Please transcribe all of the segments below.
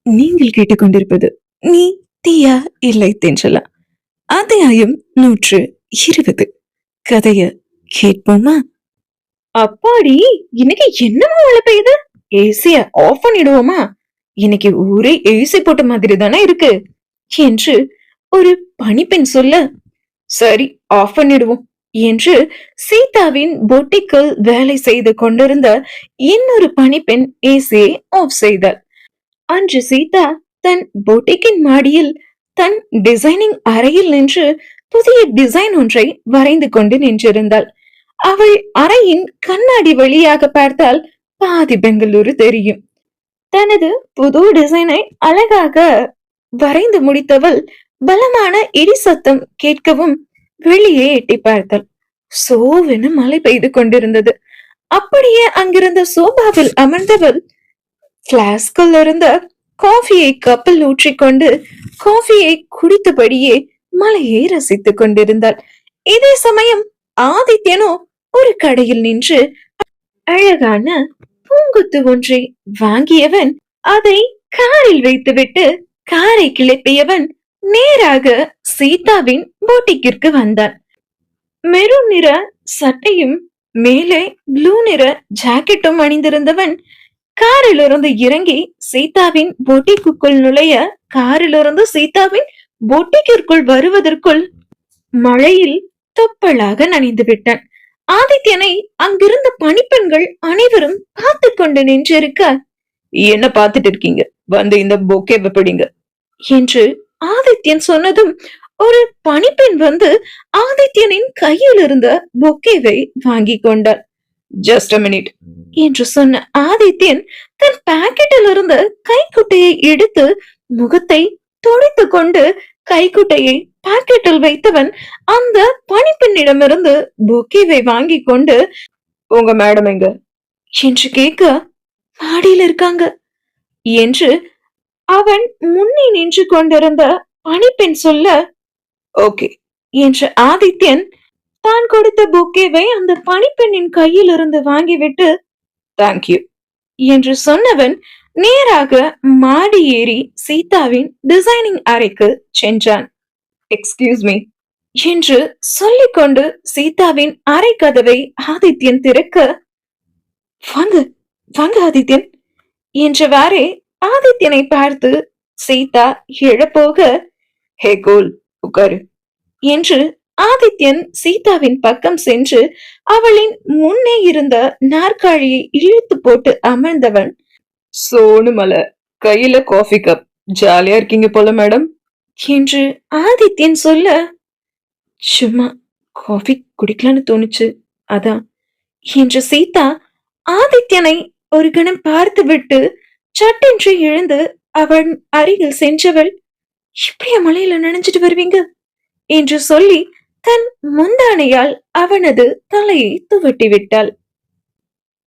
நீங்கள் கேட்டுக்கொண்டிருப்பது நீ தீயா இல்லை தென்றலா அத்தியாயம் 120. கதைய கேட்போமா? அப்பாடி, இன்னைக்கு என்னமா மழை பெய்யுது? ஏசிய ஆஃப் பண்ணிடுவோமா? இன்னைக்கு ஊரே ஏசி போட்ட மாதிரி தானே இருக்கு என்று ஒரு பணிப்பெண் சொல்ல, சரி ஆஃப் பண்ணிடுவோம் என்று சீதாவின் பொட்டிக்கில் வேலை செய்து கொண்டிருந்த இன்னொரு பணிப்பெண் ஏசியை ஆஃப் செய்தாள். அன்று சீதா தன் பொட்டிக்கின் மாடியில் தன் டிசைனிங் அறையில் நின்று புதிய டிசைன் ஒன்றை வரைந்து கொண்டு நின்றிருந்தாள். அவள் அறையின் கண்ணாடி வழியாக பார்த்தால் பாதி பெங்களூரு தெரியும். தனது புது டிசைனை அழகாக வரைந்து முடித்தவள் பலமான இடி சத்தம் கேட்கவும் வெளியே எட்டி பார்த்தாள். சோவென மழை பெய்து கொண்டிருந்தது. அப்படியே அங்கிருந்த சோபாவில் அமர்ந்தவள் பிளாஸ்கில் இருந்த காஃபியை கப்பில் ஊற்றிக்கொண்டு காஃபியை குடித்தபடியே மலையை ரசித்துக் கொண்டிருந்தாள். இதே சமயம் ஆதித்யனோ ஒரு கடையில் நின்று அழகான பூங்குத்து ஒன்றை வாங்கியவன் அதை காரில் வைத்துவிட்டு காரை கிளப்பியவன் நேராக சீதாவின் போட்டிக்கிற்கு வந்தான். மெரூன் நிற சட்டையும் மேலே ப்ளூ நிற ஜாக்கெட்டும் அணிந்திருந்தவன் காரிலிருந்து இறங்கி சீதாவின் பொட்டிக்குள் நுழைய, காரிலிருந்து சீதாவின் பொட்டிக்கிற்குள் வருவதற்குள் மழையில் தொப்பலாக நனைந்து விட்டான். ஆதித்யனை அங்கிருந்த பணிப்பெண்கள் அனைவரும் பார்த்து கொண்டு நின்றிருக்க, என்ன பார்த்துட்டு இருக்கீங்க, வந்து இந்த பொக்கேவை பிடிங்க என்று ஆதித்யன் சொன்னதும் ஒரு பணிப்பெண் வந்து ஆதித்யனின் கையில் இருந்த பொக்கேவை வாங்கி கொண்டார். ஜஸ்ட் அ மினிட் என்று சொன்ன ஆதித்யன் தன் பாக்கெட்டில் இருந்த கைக்குட்டையை எடுத்து முகத்தை துடைத்து கொண்டு கைக்குட்டையை பாக்கெட்டில் வைத்தவன் அந்த பணிப்பெண்ணிடமிருந்து பொக்கேவை வாங்கி கொண்டு, உங்க மேடம் எங்க என்று கேட்க, மாடியில் இருக்காங்க என்று அவன் முன்னே நின்று கொண்டிருந்த பணிப்பெண் சொல்ல, ஓகே என்று ஆதித்யன் தான் கொடுத்த பொக்கேவை அந்த பணிப்பெண்ணின் கையில் இருந்து வாங்கிவிட்டு, தேங்க்யூ என்று சொன்னவன் நேராக மாடி ஏறி சீதாவின் டிசைனிங் அறைக்கு சென்றான். எக்ஸ்கியூஸ் மீ என்று சொல்லிக்கொண்டு சீதாவின் அறை கதவை ஆதித்யன் திறக்க, வாங்க வாங்க ஆதித்யன் என்றவாறே ஆதித்யனை பார்த்து சீதா எழப்போக, ஹே கோல் உட்காரு என்று ஆதித்யன் சீதாவின் பக்கம் சென்று அவளின் முன்னே இருந்த நாற்காலியை இழுத்து போட்டு அமர்ந்தவன், சோனு மலை, கையில காஃபி கப், ஜாலியா இருக்கீங்க போல மேடம் என்று ஆதித்யன் சொல்ல, சும்மா காஃபி குடிக்கலான்னு தோணுச்சு அதான் என்று சீதா ஆதித்யனை ஒரு கணம் பார்த்து விட்டு சட்டென்று எழுந்து அவன் அருகில் சென்றவள், இப்படியா மலையில நனைஞ்சிட்டு வருவீங்க என்று சொல்லி தன் முந்தானையால் அவனது தலையை துவட்டி விட்டாள்.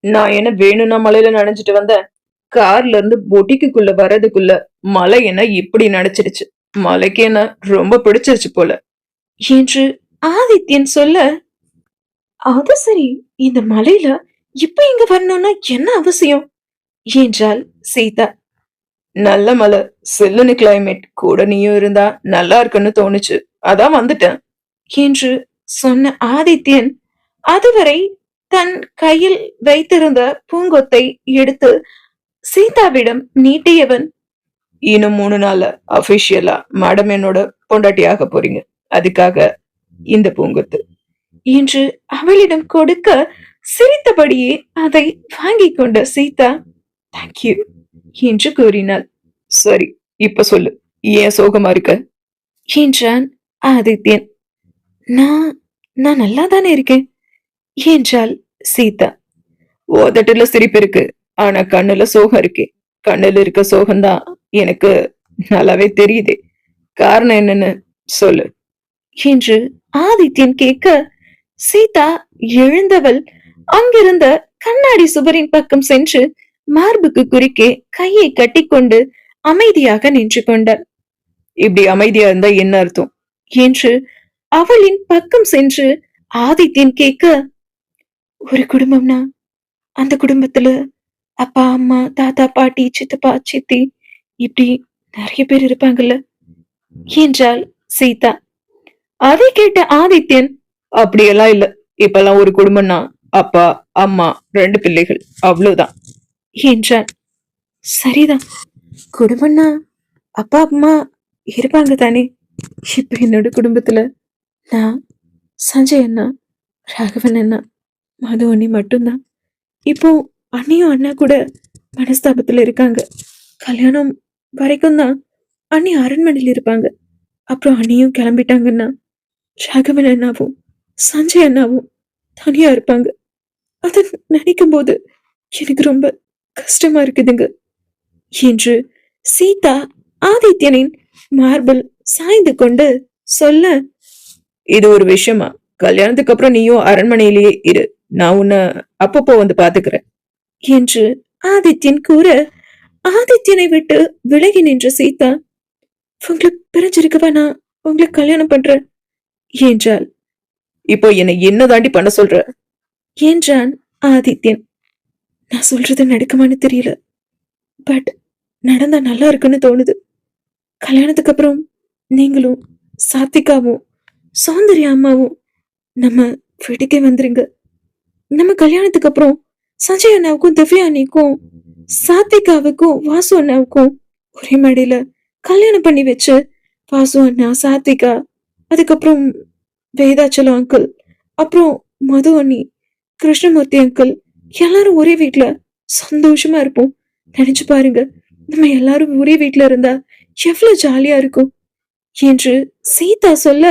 நான் என்ன வேணும்னா மலையில நனைஞ்சிட்டு வந்தேன், கார்ல இருந்து பொட்டிக்குள்ள வர்றதுக்குள்ள மலை என்ன இப்படி நனைச்சிடுச்சு, மலைக்கு என்ன ரொம்ப பிடிச்சிருச்சு போல என்று ஆதித்யன் சொல்ல, அது சரி, இந்த மலையில இப்ப இங்க வரணும்னா என்ன அவசியம் என்றாள் சீதா. நல்ல மலை, சில்லுன்னு கிளைமேட், கூட நீயும் இருந்தா நல்லா இருக்குன்னு தோணுச்சு, அதான் வந்துட்டேன் என்று சொன்ன ஆதித்யன் அதுவரை தன் கையில் வைத்திருந்த பூங்கொத்தை எடுத்து சீதாவிடம் நீட்டியவன், இன்னும் 3 நாள்ல அபிஷியலா மேடம் என்னோட பொண்டாட்டியாக போறீங்க, அதுக்காக இந்த பூங்கொத்து என்று அவளிடம் கொடுக்க சிரித்தபடியே அதை வாங்கி கொண்ட சீதா, தேங்க்யூ என்று கூறினாள். சரி, இப்ப சொல்லு, ஏன் சோகமா இருக்க என்றான் ஆதித்யன். நான் நான் நல்லா தானே இருக்கேன் என்றாள் சீதா. ஓதட்டுல சிரிப்பு இருக்கு, ஆனா கண்ணுல சோகம் இருக்கு. கண்ணுல இருக்க சோகம்தான் எனக்கு நல்லாவே தெரியுது, காரணம் என்னன்னு சொல்லு என்று ஆதித்யன் கேட்க, சீதா எழுந்தவள் அங்கிருந்த கண்ணாடி சுவரின் பக்கம் சென்று மார்புக்கு குறுக்கே கையை கட்டிக்கொண்டு அமைதியாக நின்று கொண்டாள். இப்படி அமைதியா இருந்தா என்ன அர்த்தம் என்று அவளின் பக்கம் சென்று ஆதித்யன் கேட்க, ஒரு குடும்பம்னா அந்த குடும்பத்துல அப்பா அம்மா தாத்தா பாட்டி சித்தப்பா சித்தி இப்படி நிறைய பேர் இருப்பாங்கல்ல என்றாள் சீதா. அதை கேட்ட ஆதித்யன், அப்படியெல்லாம் இல்ல, இப்பெல்லாம் ஒரு குடும்பம்னா அப்பா அம்மா 2 பிள்ளைகள் அவ்வளவுதான் என்றான். சரிதான், குடும்பம்னா அப்பா அம்மா இருப்பாங்க தானே. இப்ப என்னோட குடும்பத்துல நான், சஞ்சய் அண்ணா, ராகவன் அண்ணா, மது அண்ணி மட்டும்தான். இப்போ அண்ணியும் அண்ணா கூட மனஸ்தாபத்துல இருக்காங்க. கல்யாணம் வரைக்கும் தான் அண்ணி அரண்மனையில் இருப்பாங்க. அப்புறம் அண்ணியும் கிளம்பிட்டாங்கன்னா ராகவன் அண்ணாவும் சஞ்சய் அண்ணாவும் தனியா இருப்பாங்க. அத நினைக்கும் போது எனக்கு ரொம்ப கஷ்டமா இருக்குதுங்க என்று சீதா ஆதித்யனின் மார்பில் சாய்ந்து கொண்டு சொல்ல, இது ஒரு விஷயமா? கல்யாணத்துக்கு அப்புறம் நீயும் அரண்மனையிலேயே இரு, நான் உன்னை அப்பப்போ வந்து பாத்துக்கிறேன் என்று ஆதித்யன் கூற, ஆதித்யனை விட்டு விலகி நின்ற சீதா, உங்களுக்கு பிரிஞ்சிருக்கவா நான் உங்களுக்கு கல்யாணம் பண்றேன் என்றாள். இப்போ என்னை என்ன தாண்டி பண்ண சொல்ற என்றான் ஆதித்யன். நான் சொல்றது நடக்குமான்னு தெரியல, பட் நடந்தா நல்லா இருக்குன்னு தோணுது. கல்யாணத்துக்கு அப்புறம் நீங்களும் சாத்விகாவும் சௌந்தர்யா அம்மாவும் நம்ம வீட்டுக்கே வந்துருங்க. நம்ம கல்யாணத்துக்கு அப்புறம் சஞ்சய் அண்ணாவுக்கும் திவ்யா அண்ணிக்கும் சாத்விகாவுக்கும் வாசு அண்ணாவுக்கும் ஒரே மேடையில கல்யாணம் பண்ணி வச்சு, வாசு அண்ணா, சாத்விகா, அதுக்கப்புறம் வேதாச்சலம் அங்கிள், அப்புறம் மது அண்ணி, கிருஷ்ணமூர்த்தி அங்கிள் எல்லாரும் ஒரே வீட்டுல சந்தோஷமா இருப்போம். நினைச்சு பாருங்க, நம்ம எல்லாரும் ஒரே வீட்டுல இருந்தா எவ்வளவு ஜாலியா இருக்கும் என்று சீதா சொல்ல,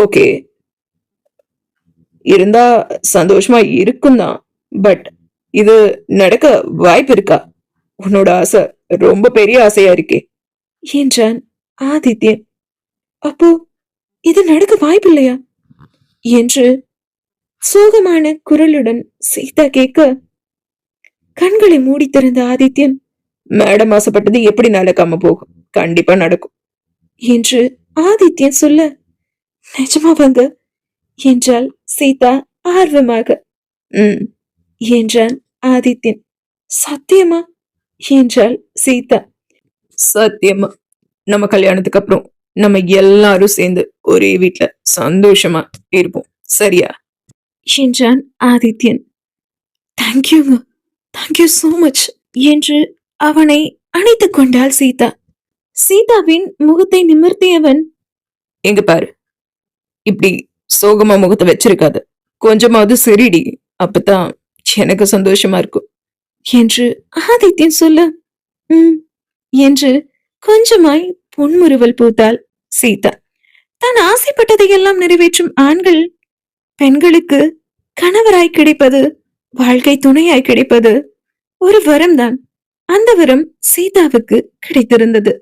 ஓகே இருந்தா சந்தோஷமா இருக்கும் தான், பட் இது நடக்க வாய்ப்பு இருக்கா? உன்னோட ஆசை ரொம்ப பெரிய ஆசையா இருக்கே என்றான் ஆதித்யன். அப்போ இது நடக்க வாய்ப்பு இல்லையா என்று சோகமான குரலுடன் சீதா கேட்க, கண்களை மூடி திறந்த ஆதித்யன், மேடம் ஆசைப்பட்டது எப்படி நடக்காம போகும், கண்டிப்பா நடக்கும் என்று ஆதித்யன் சொல்ல, நிஜமாவாங்க என்றாள் சீதா ஆர்வமாக. என்றான் ஆதித்யன். சத்தியமா என்றாள் சீதா. சத்தியமா, நம்ம கல்யாணத்துக்கு அப்புறம் நம்ம எல்லாரும் சேர்ந்து ஒரே வீட்டுல சந்தோஷமா இருப்போம், சரியா என்றான் ஆதித்யன். தேங்க்யூங்க, தேங்க்யூ சோ மச் என்று அவனை அணைத்துக் கொண்டாள் சீதா. சீதாவின் முகத்தை நிமிர்த்தியவன், எங்க பாரு, இப்படி சோகமா முகத்தை வச்சிருக்காது, கொஞ்சமாவது சிரிடி, அப்பதான் எனக்கு சந்தோஷமா இருக்கும் என்று ஆதித்யன் சொல்ல, என்று கொஞ்சமாய் புன்முறுவல் பூத்தாள் சீதா. தான் ஆசைப்பட்டதையெல்லாம் நிறைவேற்றும் ஆண்கள் பெண்களுக்கு கணவராய் கிடைப்பது, வாழ்க்கை துணையாய் கிடைப்பது ஒரு வரம்தான். அந்த வரம் சீதாவுக்கு கிடைத்திருந்தது.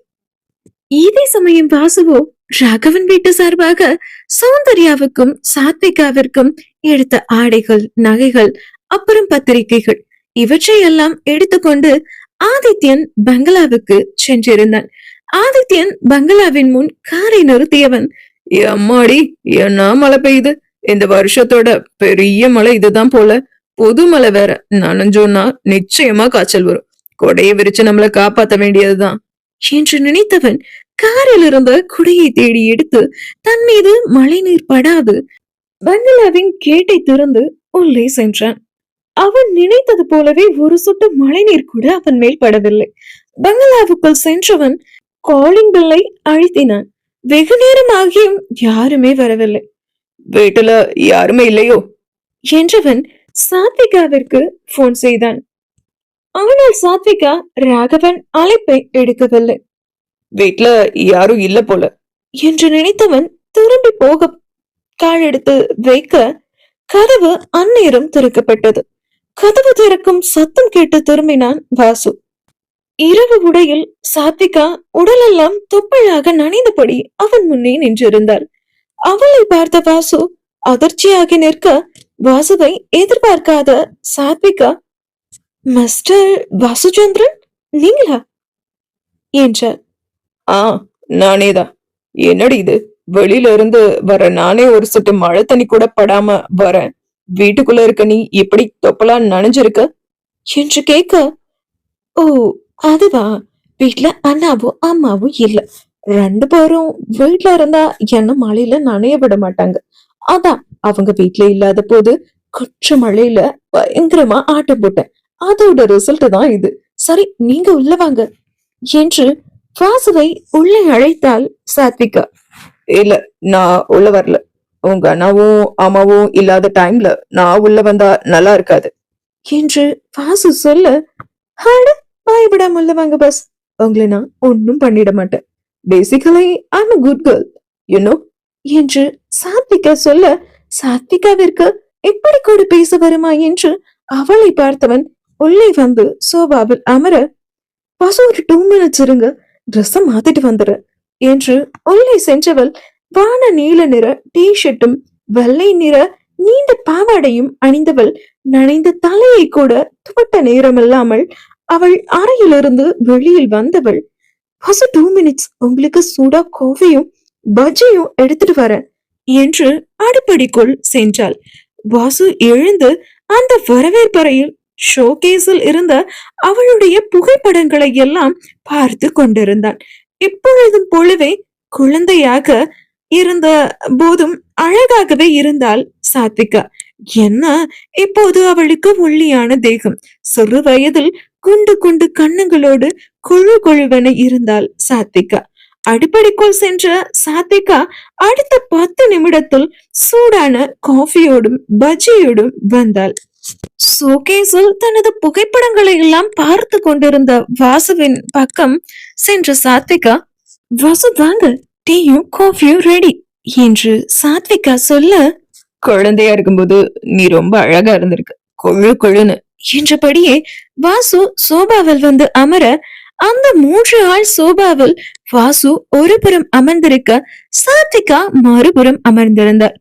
இதே சமயம் வாசுவோ ராகவன் வீட்டு சார்பாக சௌந்தர்யாவுக்கும் சாத்விகாவிற்கும் எடுத்த ஆடைகள், நகைகள், அப்புறம் பத்திரிகைகள் இவற்றையெல்லாம் எடுத்துக்கொண்டு ஆதித்யன் பங்களாவுக்கு சென்றிருந்தான். ஆதித்யன் பங்களாவின் முன் காரை நிறுத்தியவன், அம்மாடி என்ன மழை பெய்யுது, இந்த வருஷத்தோட பெரிய மழை இதுதான் போல, புது மழை வேற, நனைஞ்சோன்னா நிச்சயமா காய்ச்சல் வரும், கொடையை விரிச்சு நம்மள காப்பாத்த வேண்டியதுதான் என்று நினைத்தவன் காரில் இருந்த குடையை தேடி எடுத்து தன் மீது மழை நீர் படாது பங்களாவின் கேட்டை திறந்து உள்ளே சென்றான். அவன் நினைத்தது போலவே ஒரு சொட்டு மழை நீர் கூட அவன் மேல் படவில்லை. பங்களாவுக்குள் சென்றவன் காலிங் பெல்லை அழுத்தினான். வெகு நேரம் ஆகியும் யாருமே வரவில்லை. வீட்டுல யாருமே இல்லையோ என்றவன் சாத்விகாவிற்கு போன் செய்தான். ஆனால் சாத்விகா ராகவன் அழைப்பை எடுக்கவில்லை. வீட்டுல யாரும் இல்ல போல என்று நினைத்தவன் திரும்பி போக கால் எடுத்து வைக்க கதவு அந்நேரம் திறக்கப்பட்டது. கதவு திறக்கும் சத்தம் கேட்டு திரும்பினான் வாசு. இரவு உடையில் சாத்விகா உடலெல்லாம் தொப்பலாக நனைந்தபடி அவன் முன்னே நின்றிருந்தாள். அவளை பார்த்த வாசு அதிர்ச்சியாகி நிற்க, வாசுவை எதிர்பார்க்காத சாத்விகா, மிஸ்டர் வாசுச்சந்திரன் நீங்களா என்றார். நானேதான். என்னடி இது, வெளியில இருந்து வர நானே ஒரு சொட்டு மழை தண்ணி கூட படாம வரேன், வீட்டுக்குள்ள இருக்க நீ இப்படி தொப்பலா நனைஞ்சிருக்க என்று கேட்க, ஓ அதுவா, வீட்ல அண்ணாவும் அம்மாவும் இல்ல. 2 பேரும் வீட்ல இருந்தா என்ன மழையில நனைய விட மாட்டாங்க. அதான் அவங்க வீட்ல இல்லாத போது கொற்ற மழையில பயங்கரமா ஆட்டம் போட்டேன். அதோட ரிசல்ட் தான் இது. சரி, நீங்க உள்ள வாங்க என்று வாசுவை உள்ளே அழைத்தாள் சாத்விகா. இல்ல, நான் உள்ள வரல. உங்க அண்ணாவும் அம்மாவும் இல்லாத டைம்ல நான் உள்ள வந்தா நல்லா இருக்காது என்று வாசு சொல்ல, "அட, பயப்படாம உள்ள வாங்க பஸ். உங்களை நான் ஒன்னும் பண்ணிட மாட்டேன். Basically I'm a good girl, you know" என்று சாத்விகா சொல்ல, சாத்விகாவிற்கு இப்படி கூட பேச வருமா என்று அவளை பார்த்தவன் உள்ளே வந்து சோபாவில் அமர, "வாசு, ஒரு 2 மினிட்ஸ் இருங்க, ட்ரெஸ் மாத்திட்டு வந்துடுறேன்" என்று உள்ளே சென்றவள் வான நீல நிற டி ஷர்ட்டும் வெள்ளை நிற நீண்ட பாவாடையும் அணிந்தவள் நனைந்த தலையை கூட துவட்ட நேரமில்லாமல் அவள் அறையிலிருந்து வெளியில் வந்தவள், "வாசு, 2 மினிட்ஸ், உங்களுக்கு சூடா காஃபியும் பஜ்ஜியும் எடுத்துட்டு வரேன்" என்று அடுப்படிக்குள் சென்றாள். வாசு எழுந்து அந்த வரவேற்பறையில் ஷோகேஸில் இருந்த அவளுடைய புகைப்படங்களை எல்லாம் பார்த்து கொண்டிருந்தான். எப்பொழுதும் போலவே குழந்தையாக இருந்த போதும் அழகாகவே இருந்தாள் சாத்விகா. என்ன, இப்போது அவளுக்கு ஒல்லியான தேகம், சிறு வயதில் குண்டு குண்டு கண்ணங்களோடு கொழு கொழுவென இருந்தாள் சாத்விகா. அடுப்படிக்குள் சென்ற சாத்விகா அடுத்த 10 நிமிடத்தில் சூடான காஃபியோடும் பஜ்ஜியோடும் வந்தாள். ஷோகேஸில் தனது புகைப்படங்களை எல்லாம் பார்த்து கொண்டிருந்த வாசுவின் பக்கம் சென்ற சாத்விகா, "வாசு, வாங்க, டீயும் காஃபியும் ரெடி" என்று சாத்விகா சொல்ல, "குழந்தையா இருக்கும்போது நீ ரொம்ப அழகா இருந்திருக்கு, கொழு கொழுன்னு" என்றபடியே வாசு சோபாவில் வந்து அமர, அந்த 3 ஆள் சோபாவில் வாசு ஒரு புறம் அமர்ந்திருக்க, சாத்விகா மறுபுறம் அமர்ந்திருந்தார்.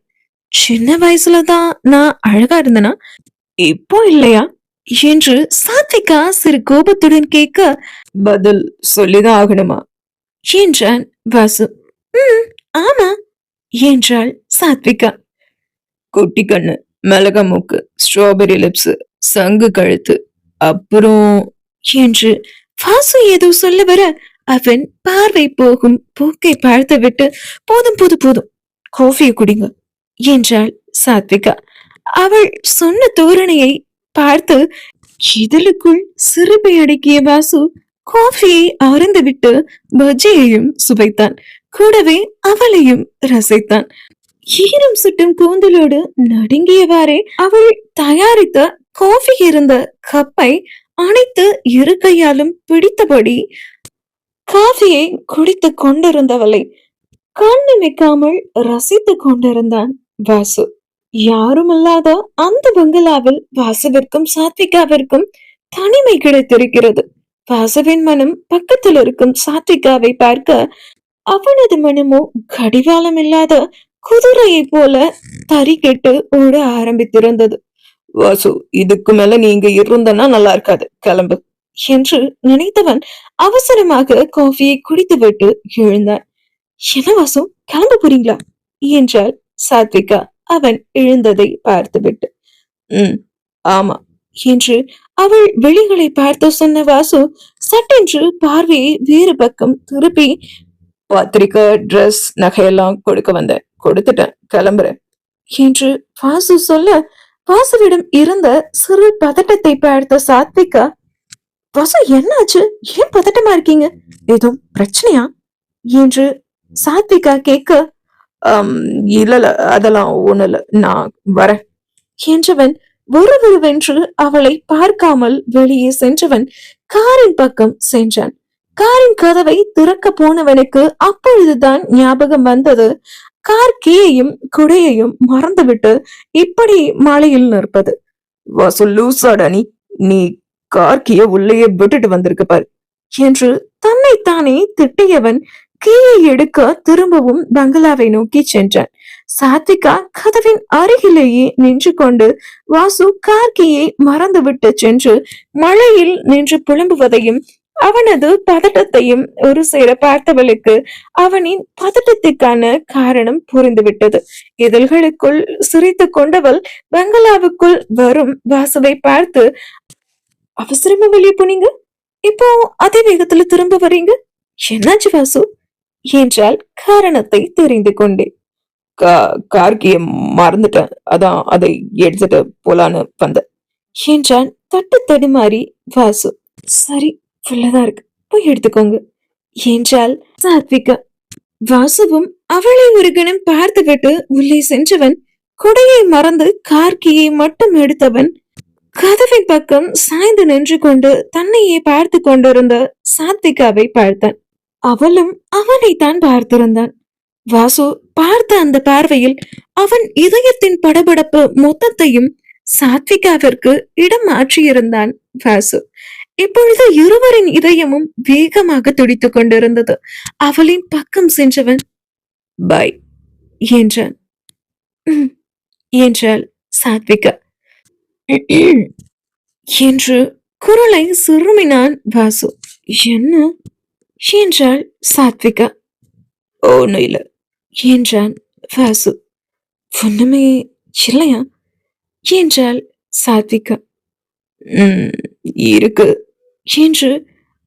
"சின்ன வயசுலதான் நான் அழகா இருந்தனா, இப்போ இல்லையா?" என்று சாத்விகா சிறு கோபத்துடன் கேட்க, "பதில் சொல்லிதான் ஆகணுமா?" என்றான் வாசு. "ஆமா" என்றாள் சாத்விகா. "குட்டி கண்ணு, மிளகா மூக்கு, ஸ்ட்ராபெரி லிப்ஸ், சங்கு கழுத்து, அப்புறம்" என்று வாசு ஏதோ சொல்ல வர, அவன் பார்வை போகும் போக்கை பார்த்து விட்டு, "போதும் போதும் போதும், காஃபியை குடிங்க" என்றாள் சாத்விகா. அவள் சொன்ன தோரணையை பார்த்து இதழுக்குள் சிறுபை அடக்கிய வாசு காஃபியை அருந்துவிட்டு பஜ்ஜியையும் சுவைத்தான். கூடவே அவளையும் ரசித்தான். ஈரம் சுட்டும் கூந்தலோடு நடுங்கியவாறே அவள் தயாரித்த காஃபி இருந்த கப்பை அணைத்து இரு கையாலும் பிடித்தபடி காஃபியை குடித்துக் கொண்டிருந்தவளை கண்ணு வைக்காமல் ரசித்துக் கொண்டிருந்தான் வாசு. யாருமில்லாத அந்த பங்களாவில் வாசுவிற்கும் சாத்விகாவிற்கும் தனிமை கிடைத்திருக்கிறது. வாசுவின் மனம் பக்கத்தில் இருக்கும் சாத்விகாவை பார்க்க, அவனது மனமோ கடிவாளம் இல்லாத குதிரையை போல தறி கெட்டு ஓட ஆரம்பித்திருந்தது. "வாசு, இதுக்கு மேல நீங்க இருந்தனா நல்லா இருக்காது, கிளம்பு" என்று நினைத்தவன் அவசரமாக காஃபியை குடித்துவிட்டு எழுந்தான். "என்ன வாசு, கிளம்ப போறீங்களா?" என்றாள் சாத்விகா அவன் எழுந்ததை பார்த்துவிட்டு. ஆமா" என்று அவள் வெளிகளை பார்த்து சொன்ன வாசு சட்டென்று பார்வையை வேறு பக்கம் திருப்பி, "பத்திரிக்கை, ட்ரெஸ், நகையெல்லாம் கொடுக்க வந்தேன், கொடுத்துட்டேன், கிளம்புறேன்" என்று வாசு சொல்ல, வாசுவிடம் இருந்த சிறு பதட்டத்தை பார்த்த சாத்விகா, "வாசு, என்னாச்சு? ஏன் பதட்டமா இருக்கீங்க? ஏதோ பிரச்சனையா?" என்று சாத்விகா கேட்க, இல்ல, அதெல்லாம் ஒண்ணு இல்ல, நான் வரேன்" என்றவன் ஒருவருவென்று அவளை பார்க்காமல் வெளியே சென்றவன் காரின் பக்கம் சென்றான். காரின் கதவை திறக்க போனவனுக்கு அப்பொழுதுதான் ஞாபகம் வந்தது, கார் கீயையும் குடையையும் மறந்துவிட்டு இப்படி மழையில் நிற்பது. "வாசு, லூசாடா நீ கார் கீய உள்ளேயே விட்டுட்டு வந்திருக்க பாரு" என்று தன்னைத்தானே திட்டியவன் கீயை எடுக்க திரும்பவும் பங்களாவை நோக்கி சென்றான். சாத்விகா கதவின் அருகிலேயே நின்று கொண்டு வாசு கார் கீயை மறந்துவிட்டு சென்று மழையில் நின்று புலம்புவதையும் அவனது பதட்டத்தையும் ஒரு சேர பார்த்தவளுக்கு அவனின் பதட்டத்திற்கான காரணம் புரிந்துவிட்டது. இதழ்களுக்குள் சிரித்து கொண்டவள் பங்களாவுக்குள் வரும் வாசுவை பார்த்து, "அவசரமா வெளியே போனீங்க? இப்போ அதே வேகத்துல திரும்ப வரீங்க, என்னாச்சு வாசு என்றால் காரணத்தை தெரிந்து கொண்டேன். கார்கிய மறந்துட்டேன், அதான் அதை எடுத்துட்டு போலான்னு வந்தேன் என்றான் தட்டு தடுமாறி வாசு. சரி, உள்ளதா இருக்கு, போய் எடுத்துக்கோங்க என்றாள் சாத்விகா. வாசுவும் அவளை ஒரு கணம் பார்த்துவிட்டு உள்ளே சென்றவன் கொடையை மறந்து கார்கியை மட்டும் எடுத்தவன் கதவின் பக்கம் சாய்ந்து நின்று கொண்டு தன்னையே பார்த்து கொண்டிருந்த சாத்விகாவை பார்த்தான். அவளும் அவனைத்தான் பார்த்திருந்தான். வாசு பார்த்த அந்த பார்வையில் அவன் இதயத்தின் படபடப்பு மொத்தத்தையும் சாத்விகாவிற்கு இடம் மாற்றியிருந்தான் வாசு. இப்பொழுது இருவரின் இதயமும் வேகமாக துடித்துக் கொண்டிருந்தது. அவளின் பக்கம் சென்றவன் பாய் என்றான். என்றாள் சாத்விகா. என்று குரலை சுருமினான் வாசு. என்ன என்றாள் சாத்விகா. ஒன்னும் இல்ல என்றான் வாசு. ஒண்ணுமே இல்லையா என்றாள் சாத்விகா. இருக்கு என்று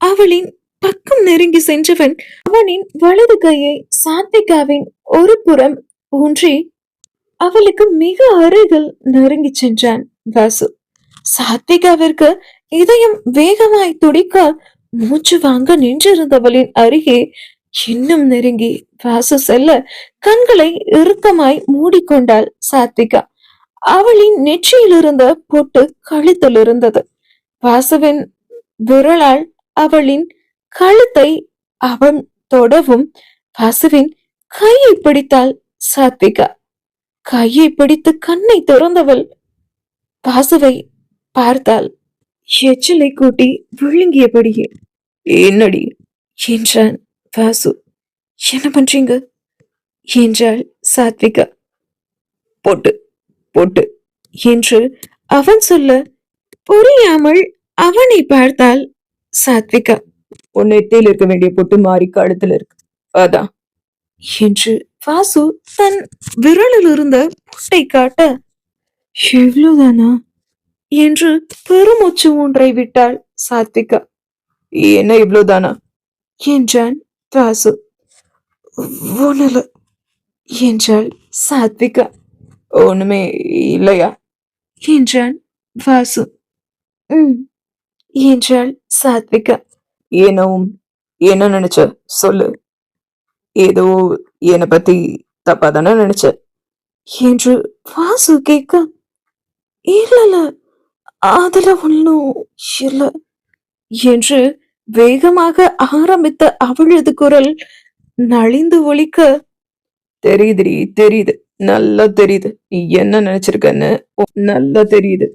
அவளின் பக்கம் நெருங்கி சென்றவன் அவனின் வலது கையை சாத்விகாவின் ஒரு புறம் ஊன்றி அவளுக்கு மிக அருகில் நெருங்கி சென்றான் வாசு. சாத்விகாவிற்கு இதயம் வேகமாய் துடிக்க மூச்சு வாங்க நின்றிருந்தவளின் அருகே இன்னும் நெருங்கி வாசு செல்ல கண்களை இறுக்கமாய் மூடிக்கொண்டாள் சாத்விகா. அவளின் நெற்றியில் இருந்த பொட்டு கழுத்தில் இருந்தது. வாசுவின் விரலால் அவளின் கழுத்தை அவன் தொடவும் வாசுவின் கையை பிடித்தாள் சாத்விகா. கையை பிடித்து கண்ணை திறந்தவள் வாசுவை பார்த்தாள். எச்சிலை கூட்டி விழுங்கியபடியே. என்னடி என்றான் வாசு. என்ன பண்றீங்க என்றாள் சாத்விகா. பொட்டு பொட்டு என்று அவன் சொல்ல புரியாமல் அவனை பார்த்தாள் சாத்விகா. உன்னெத்தியில் இருக்க வேண்டிய பொட்டு மாறி கழுத்துல இருக்கு, அதான் என்று வாசு தன் விரலில் இருந்த பொட்டை காட்ட, எவ்வளவுதானா என்று பெருமூச்சு ஒன்றை விட்டாள் சாத்விகா. என்ன இவ்வளவுதானா என்றான் வாசு. ஒண்ணுல என்றாள் சாத்விகா. ஒண்ணுமே இல்லையா என்றான் வாசு. என்றாள் சாத்விகா. ஏனவும் என்ன நினைச்ச சொல்லு, ஏதோ என்னை பத்தி தப்பா தானே நினைச்ச என்று வாசு கேட்க, இல்ல அதுல ஒன்னும் இல்ல என்று வேகமாக ஆரம்பித்த அவளது குரல் நலிந்து ஒலிக்க, தெரியுதுடி தெரியுது, நல்லா தெரியுது நீ என்ன நினைச்சிருக்கன்னு நல்லா தெரியுது,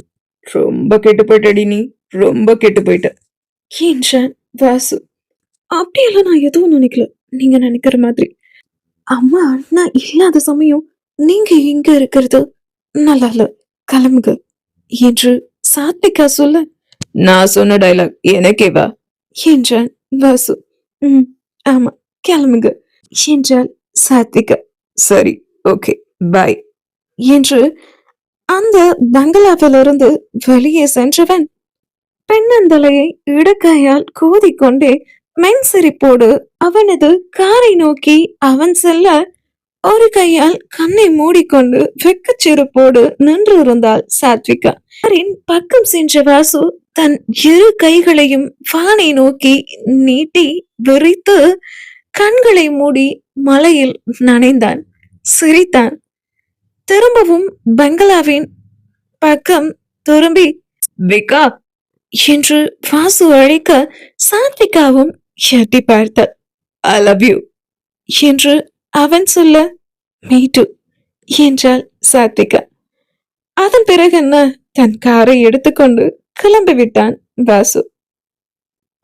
ரொம்ப கெட்டு போயிட்டடி, நீ ரொம்ப கெட்டு போயிட்ட என்றான் வாசு. அப்படியெல்லாம் நான் எதுவும் நினைக்கல, நீங்க நினைக்கிற மாதிரி. அம்மா அண்ணா இல்லாத சமயம் நீங்க எங்க இருக்கிறது நல்லா இல்ல, கிளம்புங்க என்று சாத்விகா சொல்ல, நான் சொன்ன டைலாக் எனக்கேவா என்றான் வாசு. ஆமா கிளம்புங்க என்றாள் சாத்விகா. சரி ஓகே பாய் என்று அந்த பங்களாவிலிருந்து வெளியே சென்றவன் பெண்ணந்தலையை இடக்கையால் கோதிக்கொண்டே மென்சிரிப்போடு அவனது காரை நோக்கி அவன் செல்ல ஒரு கையால் கண்ணை மூடிக்கொண்டு வெக்கச்சிறுப்போடு நின்று இருந்தாள் சாத்விகா. பக்கம் சென்ற வாசு தன் இரு கைகளையும் வானை நோக்கி நீட்டி விரித்து கண்களை மூடி மலையில் நனைந்தான், சிரித்தான். திரும்பவும் பங்களாவின் பக்கம் திரும்பி விகா என்று வாசு அழைக்க சாத்விகாவும் எட்டி பார்த்தாள். ஐ லவ் யூ என்று அவன் சொல்ல, மீ டூ என்றாள் சாத்விகா. அதன் பிறகு என்ன, தன் காரை எடுத்துக்கொண்டு கிளம்பி விட்டான் வாசு.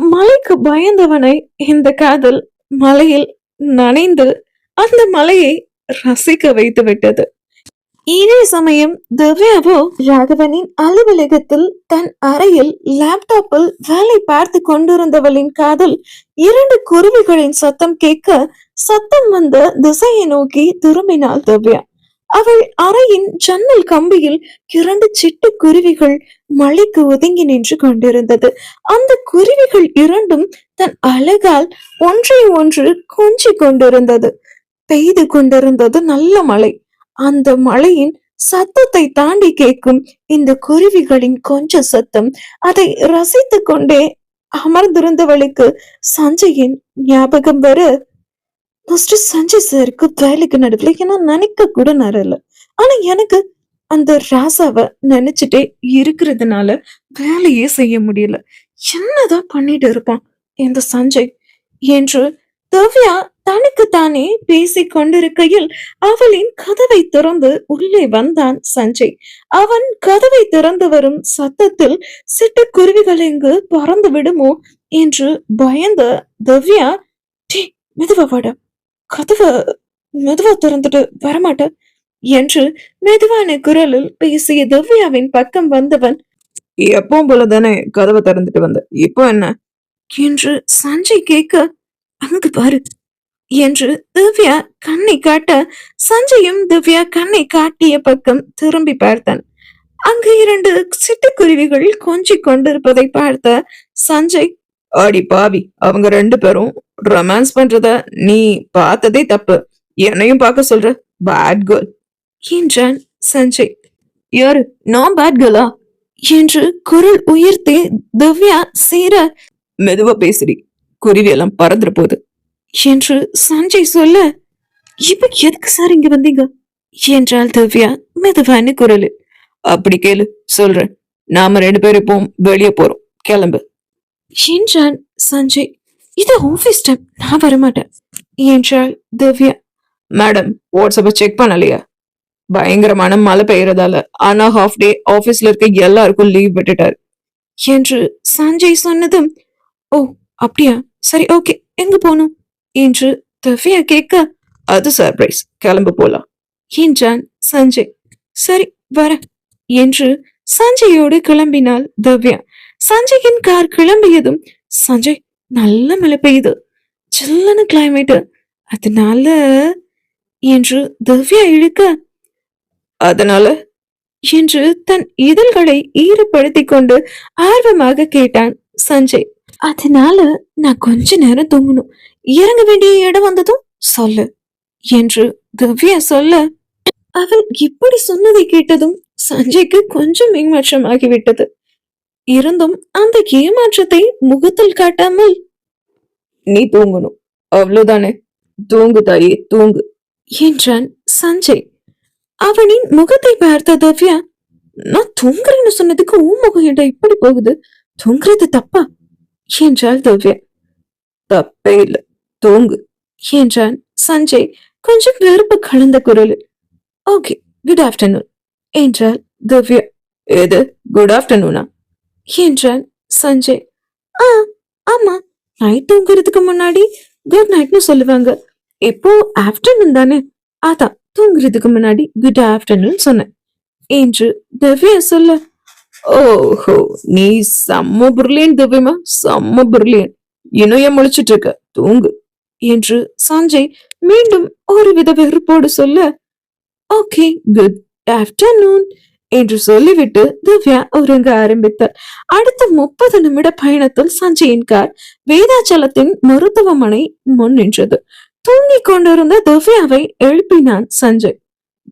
மலைக்கு பயந்தவனை இந்த காதல் மலையில் நனைந்து அந்த மலையை ரசிக்க வைத்து விட்டது. இதே சமயம் திவ்யாவோ ராகவனின் அலுவலகத்தில் தன் அறையில் லேப்டாப்பில் வேலை பார்த்து கொண்டிருந்தவளின் காதல் இரண்டு குருவிகளின் சத்தம் கேட்க சத்தம் வந்த திசையை நோக்கி திரும்பினாள் திவ்யா. அவள் அறையின் ஜன்னல் கம்பியில் 2 சிட்டு குருவிகள் மழைக்கு ஒதுங்கி நின்று கொண்டிருந்தது. அந்த குருவிகள் இரண்டும் தன் அழகால் ஒன்றை ஒன்று கொஞ்சிக் கொண்டிருந்தது. பெய்து கொண்டிருந்தது நல்ல மழை. அந்த மழையின் சத்தத்தை தாண்டி கேட்கும் இந்த குருவிகளின் கொஞ்ச சத்தம், அதை ரசித்துக் கொண்டே அமர்ந்திருந்தவளுக்கு சஞ்சயின் ஞாபகம் வர, மிஸ்டர் சஞ்சய் சாருக்கு வேலைக்கு நடுவுல என்ன நினைக்க கூட நேரம் இல்ல. ஆனா எனக்கு அந்த ராசாவை நினைச்சிட்டே இருக்கிறதுனால வேலையே செய்ய முடியல. என்னதான் பண்ணிட்டு இருப்பான் இந்த சஞ்சய் என்று திவ்யா தனக்குத்தானே பேசிக் கொண்டிருக்கையில் அவளின் கதவை திறந்து உள்ளே வந்தான் சஞ்சய். அவன் கதவை திறந்து வரும் சத்தத்தில் சிட்டுக்குருவிகள் எங்கு பறந்து விடுமோ என்று பயந்த திவ்யா, "டே, மெதுவா வாடா, கதவை மெதுவா திறந்துட்டு வரமாட்ட" என்று மெதுவான குரலில் பேசிய திவ்யாவின் பக்கம் வந்தவன், "எப்பவும் போலதானே கதவை திறந்துட்டு வந்த, இப்போ என்ன?" என்று சஞ்சய் கேட்க, "அங்கு பாரு" என்று திவ்யா கண்ணை காட்ட, சஞ்சயும் திவ்யா கண்ணை காட்டிய பக்கம் திரும்பி பார்த்தான். அங்கு 2 சிட்டுக்குருவிகள் கொஞ்சிக் கொண்டிருப்பதை பார்த்த சஞ்சய், "அடி பாவி, அவங்க 2 பேரும் ரொமான்ஸ் பண்றத நீ பார்த்ததே தப்பு, என்னையும் பார்க்க சொல்ற, பேட் கேர்ள்" என்றான் சஞ்சய். "யாரு, நான் பேட் கேர்ளா?" என்று குரல் உயர்த்தி திவ்யா சீர, "மெதுவா பேசுடி, குருவி எல்லாம் பறந்துட போகுது" என்று சஞ்சய் சொல்ல, "இப்ப எதுக்கு சார் இங்க வந்தீங்க?" என்றாள் திவ்யா மெதுவான குரலில். "அப்படி கேளு, சொல்றேன். நாம 2 பேரும் இப்போ வெளியே போறோம், கிளம்பு" என்றான் சஞ்சய். "இது ஆபீஸ் டைம், நான் வரமாட்டேன்" என்றாள் திவ்யா. "மேடம், வாட்ஸ்அப்பை செக் பண்ணலையா? பயங்கரமான மழை பெய்யறதால ஆனா ஹாஃப் டே ஆபீஸ்ல இருக்க எல்லாருக்கும் லீவ் விட்டுட்டாரு" என்று சஞ்சய் சொன்னதும், "ஓ அப்படியா, சரி, ஓகே, எங்க போகணும்?" என்று திவ்யா கேட்க, "அது சர்ப்ரைஸ், கிளம்பு போலாம்" என்றான் சஞ்சய். "சரி, வர" என்று சஞ்சயோடு கிளம்பினாள் திவ்யா. சஞ்சயின் கார் கிளம்பியதும், "சஞ்சய், நல்ல மழை பெய்யுது, சில்லுன்னு கிளைமேட், அதனால" என்று திவ்யா இழுக்க, "அதனால" என்று தன் இதழ்களை ஈரப்படுத்திக் கொண்டு ஆர்வமாக கேட்டான் சஞ்சய். "அதனால நான் கொஞ்ச நேரம் தூங்கணும், இறங்க வேண்டிய இடம் வந்ததும் சொல்லு" என்று திவ்யா சொல்ல, அவள் இப்படி சொன்னதை கேட்டதும் சஞ்சய்க்கு கொஞ்சம் ஏமாற்றமாகிவிட்டது. இருந்தும் அந்த ஏமாற்றத்தை முகத்தில் காட்டாமல், "நீ தூங்கணும், அவ்வளவுதானே, தூங்கு தாயே, தூங்கு" என்றான் சஞ்சய். அவனின் முகத்தை பார்த்த திவ்யா, "நான் தூங்குறேன்னு சொன்னதுக்கு உன் முகம் ஏண்டா இப்படி போகுது, தூங்குறது தப்பா?" என்றாள் திவ்யா. "தப்பே இல்ல, தூங்கு" என்றான் சஞ்சய் கொஞ்சம் வெறுப்பு கலந்த குரலில். "ஓகே, குட் ஆஃப்டர்நூன்" என்றாள் திவ்யா. "எது குட் ஆஃப்டர்நூனா?" என்றான் சஞ்சய். "ஆ, ஆமா, நைட் தூங்குறதுக்கு முன்னாடி குட் நைட்னு சொல்லுவாங்க, இப்போ ஆஃப்டர்நூன் தானே, அதான் தூங்குறதுக்கு முன்னாடி குட் ஆஃப்டர்நூன் சொன்னேன்" என்று திவ்யா சொல்ல, "ஓஹோ, நீ செம்ம பிரில்லியன்ட் திவ்யமா, செம்ம பிரில்லியன்ட், இன்னும் ஏன் முழிச்சிட்டு இருக்க, தூங்கு" என்று சஞ்சய் மீண்டும் ஒருவித வெறுப்போடு சொல்ல, "ஓகே, குட் ஆஃப்டர்நூன்" என்று சொல்லிவிட்டு திவ்யா உறங்க ஆரம்பித்தார். அடுத்த 30 நிமிட பயணத்தில் சஞ்சயின் கார் வேதாச்சலத்தின் மருத்துவமனை முன் நின்றது. தூங்கிக் கொண்டிருந்த திவ்யாவை எழுப்பினான் சஞ்சய்.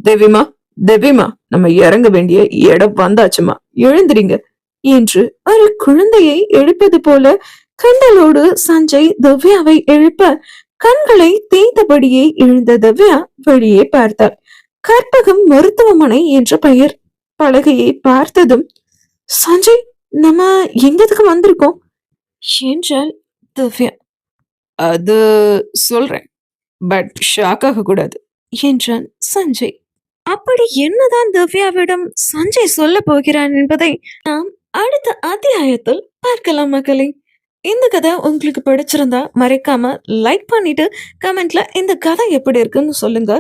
"தேவிமா, தேவிமா, நம்ம இறங்க வேண்டிய இடம் வந்தாச்சுமா, எழுந்திரிங்க" என்று ஒரு குழந்தையை எழுப்பது போல கண்டலோடு சஞ்சய் திவ்யாவை எழுப்ப, கண்களை தேய்த்தபடியே எழுந்த திவ்யா வெளியே பார்த்தாள். கற்பகம் மருத்துவமனை என்ற பெயர் பலகையை பார்த்ததும், "சஞ்சய், நம்ம எங்கதுக்கு வந்திருக்கோம்?" என்றாள் திவ்யா. "அது சொல்றேன், பட் ஷாக் ஆக கூடாது" என்றான் சஞ்சய். அப்படி என்னதான் திவ்யாவிடம் சஞ்சய் சொல்ல போகிறான் என்பதை நாம் அடுத்த அத்தியாயத்தில் பார்க்கலாம் மக்களே. இந்த கதை உங்களுக்கு பிடிச்சிருந்தா மறக்காம லைக் பண்ணிட்டு கமெண்ட்ல இந்த கதை எப்படி இருக்குன்னு சொல்லுங்க.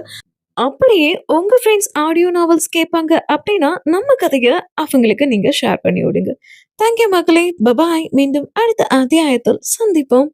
அப்படியே உங்க ஃப்ரெண்ட்ஸ் ஆடியோ நாவல்ஸ் கேட்பாங்க அப்படின்னா நம்ம கதையை அவங்களுக்கு நீங்க ஷேர் பண்ணி விடுங்க. தேங்க்யூ மக்களே, பபாய். மீண்டும் அடுத்த அத்தியாயத்தில் சந்திப்போம்.